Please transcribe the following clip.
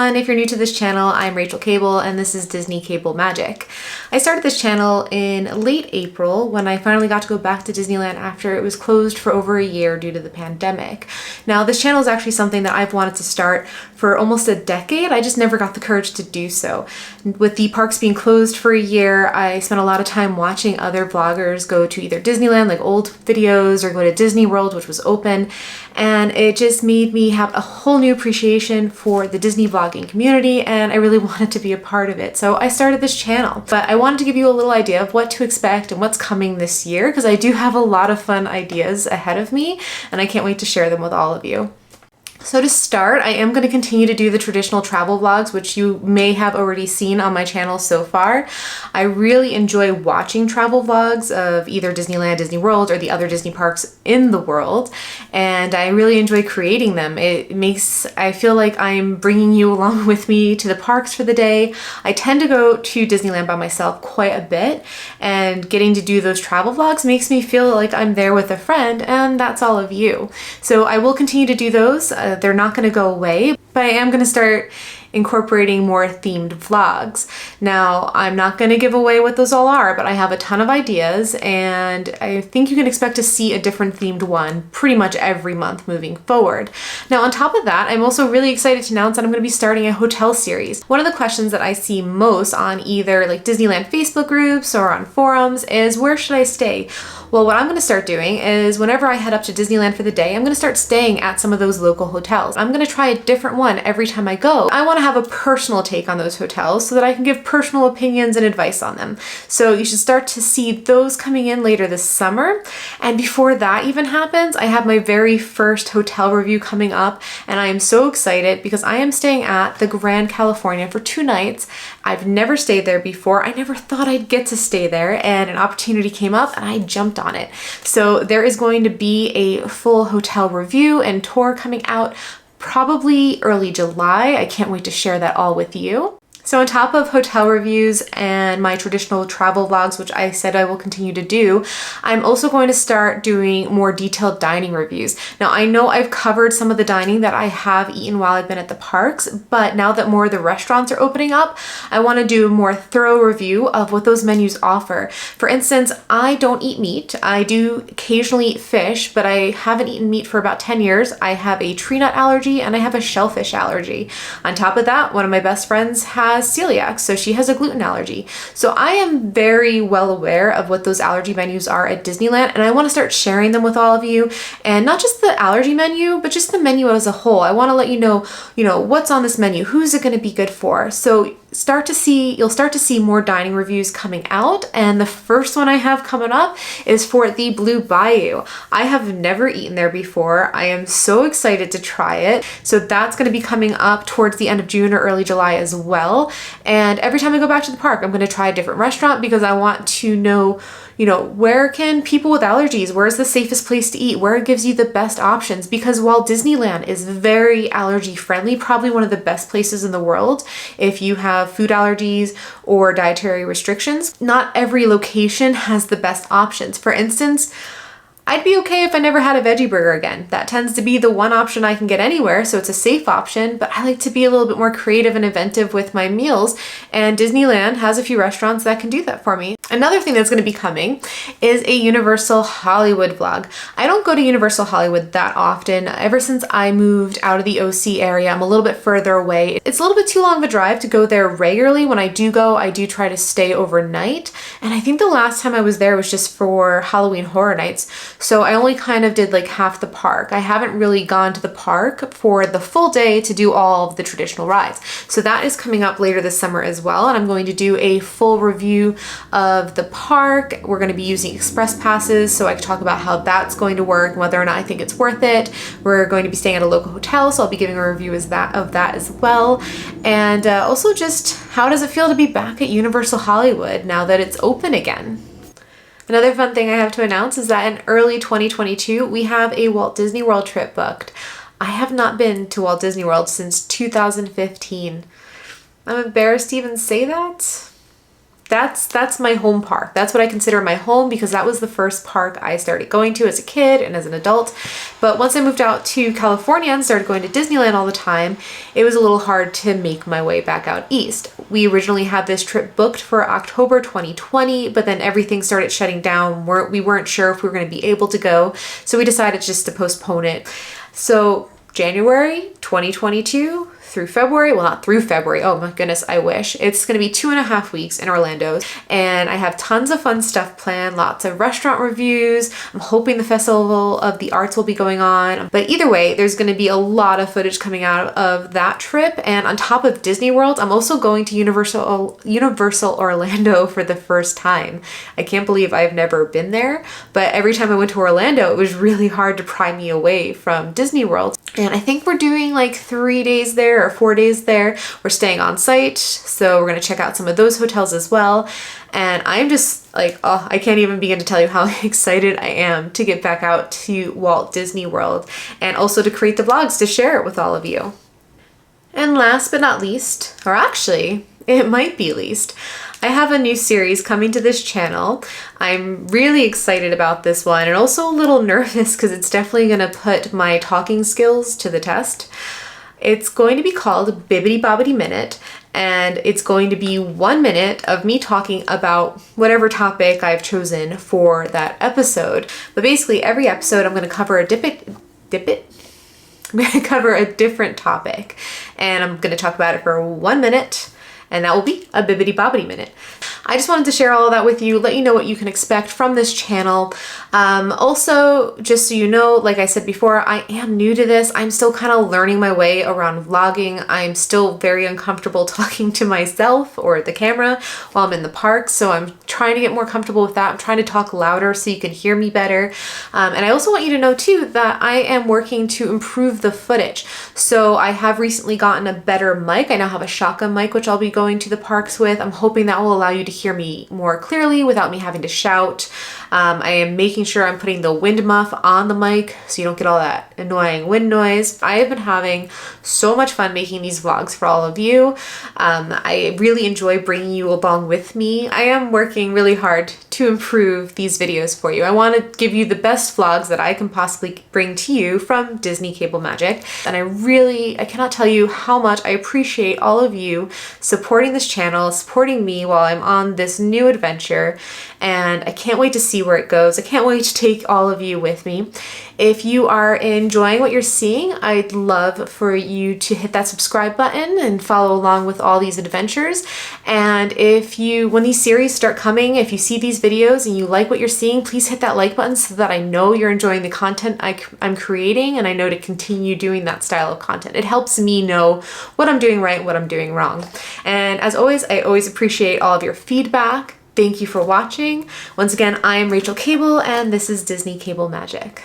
everyone, if you're new to this channel, I'm Rachel Cable and this is Disney Cable Magic. I started this channel in late April when I finally got to go back to Disneyland after it was closed for over a year due to the pandemic. Now this channel is actually something that I've wanted to start for almost a decade, I just never got the courage to do so. With the parks being closed for a year, I spent a lot of time watching other vloggers go to either Disneyland, like old videos, or go to Disney World, which was open, and it just made me have a whole new appreciation for the Disney vlogging community, and I really wanted to be a part of it. So I started this channel, but I wanted to give you a little idea of what to expect and what's coming this year, because I do have a lot of fun ideas ahead of me, and I can't wait to share them with all of you. So to start, I am going to continue to do the traditional travel vlogs, which you may have already seen on my channel so far. I really enjoy watching travel vlogs of either Disneyland, Disney World, or the other Disney parks in the world, and I really enjoy creating them. I feel like I'm bringing you along with me to the parks for the day. I tend to go to Disneyland by myself quite a bit, and getting to do those travel vlogs makes me feel like I'm there with a friend, and that's all of you. So I will continue to do those. They're not going to go away, but I am going to start incorporating more themed vlogs. Now, I'm not going to give away what those all are, but I have a ton of ideas, and I think you can expect to see a different themed one pretty much every month moving forward. Now, on top of that, I'm also really excited to announce that I'm going to be starting a hotel series. One of the questions that I see most on either like Disneyland Facebook groups or on forums is, where should I stay? Well, what I'm going to start doing is whenever I head up to Disneyland for the day, I'm going to start staying at some of those local hotels. I'm going to try a different one every time I go. I want to have a personal take on those hotels so that I can give personal opinions and advice on them. So you should start to see those coming in later this summer. And before that even happens, I have my very first hotel review coming up, and I am so excited because I am staying at the Grand California for 2 nights. I've never stayed there before. I never thought I'd get to stay there, and an opportunity came up and I jumped on it. So there is going to be a full hotel review and tour coming out probably early July. I can't wait to share that all with you. So on top of hotel reviews and my traditional travel vlogs, which I said I will continue to do, I'm also going to start doing more detailed dining reviews. Now, I know I've covered some of the dining that I have eaten while I've been at the parks, but now that more of the restaurants are opening up, I want to do a more thorough review of what those menus offer. For instance, I don't eat meat. I do occasionally eat fish, but I haven't eaten meat for about 10 years. I have a tree nut allergy and I have a shellfish allergy. On top of that, one of my best friends has celiac, so she has a gluten allergy. So I am very well aware of what those allergy menus are at Disneyland, and I want to start sharing them with all of you, and not just the allergy menu, but just the menu as a whole. I want to let you know, what's on this menu, who's it going to be good for. So you'll start to see more dining reviews coming out, and the first one I have coming up is for the Blue Bayou. I have never eaten there before. I am so excited to try it. So that's going to be coming up towards the end of June or early July as well. And every time I go back to the park, I'm going to try a different restaurant because I want to know, where can people with allergies, where's the safest place to eat, where it gives you the best options? Because while Disneyland is very allergy friendly, probably one of the best places in the world if you have food allergies or dietary restrictions, not every location has the best options. For instance, I'd be okay if I never had a veggie burger again. That tends to be the one option I can get anywhere, so it's a safe option, but I like to be a little bit more creative and inventive with my meals, and Disneyland has a few restaurants that can do that for me. Another thing that's going to be coming is a Universal Hollywood vlog. I don't go to Universal Hollywood that often. Ever since I moved out of the OC area, I'm a little bit further away. It's a little bit too long of a drive to go there regularly. When I do go, I do try to stay overnight, and I think the last time I was there was just for Halloween Horror Nights. So I only kind of did like half the park. I haven't really gone to the park for the full day to do all of the traditional rides. So that is coming up later this summer as well, and I'm going to do a full review of the park. We're going to be using express passes, so I can talk about how that's going to work and whether or not I think it's worth it. We're going to be staying at a local hotel, so I'll be giving a review of that as well. And also just how does it feel to be back at Universal Hollywood now that it's open again? Another fun thing I have to announce is that in early 2022, we have a Walt Disney World trip booked. I have not been to Walt Disney World since 2015. I'm embarrassed to even say that. that's my home park. That's what I consider my home because that was the first park I started going to as a kid and as an adult. But once I moved out to California and started going to Disneyland all the time, it was a little hard to make my way back out east. We originally had this trip booked for October 2020, but then everything started shutting down. We weren't sure if we were going to be able to go, so we decided just to postpone it. So January 2022 through February, well, not through February, oh my goodness, I wish. It's gonna be 2.5 weeks in Orlando, and I have tons of fun stuff planned, lots of restaurant reviews. I'm hoping the Festival of the Arts will be going on, but either way, there's gonna be a lot of footage coming out of that trip. And on top of Disney World, I'm also going to Universal Orlando for the first time. I can't believe I've never been there, but every time I went to Orlando, it was really hard to pry me away from Disney World. And I think we're doing like 3 days there or 4 days there. We're staying on site, so we're gonna check out some of those hotels as well. And I'm just like, oh, I can't even begin to tell you how excited I am to get back out to Walt Disney World and also to create the vlogs to share it with all of you. And last but not least, or actually, it might be least, I have a new series coming to this channel. I'm really excited about this one and also a little nervous because it's definitely going to put my talking skills to the test. It's going to be called Bibbidi Bobbidi Minute, and it's going to be 1 minute of me talking about whatever topic I've chosen for that episode. But basically every episode I'm going to cover a I'm going to cover a different topic, and I'm going to talk about it for 1 minute. And that will be a Bibbidi Bobbidi Minute. I just wanted to share all of that with you, let you know what you can expect from this channel. Also, just so you know, like I said before, I am new to this. I'm still kind of learning my way around vlogging. I'm still very uncomfortable talking to myself or the camera while I'm in the park, so I'm trying to get more comfortable with that. I'm trying to talk louder so you can hear me better. And I also want you to know too that I am working to improve the footage. So I have recently gotten a better mic. I now have a shotgun mic, which I'll be going to the parks with. I'm hoping that will allow you to hear me more clearly without me having to shout. I am making sure I'm putting the wind muff on the mic so you don't get all that annoying wind noise. I have been having so much fun making these vlogs for all of you. I really enjoy bringing you along with me. I am working really hard to improve these videos for you. I want to give you the best vlogs that I can possibly bring to you from Disney Cable Magic. And I cannot tell you how much I appreciate all of you supporting this channel, supporting me while I'm on this new adventure. And I can't wait to see where it goes. I can't wait to take all of you with me. If you are enjoying what you're seeing, I'd love for you to hit that subscribe button and follow along with all these adventures. And when these series start coming, if you see these videos and you like what you're seeing, please hit that like button so that I know you're enjoying the content I'm creating, and I know to continue doing that style of content. It helps me know what I'm doing right and what I'm doing wrong. And as always, I always appreciate all of your feedback. Thank you for watching. Once again, I am Rachel Cable, and this is Disney Cable Magic.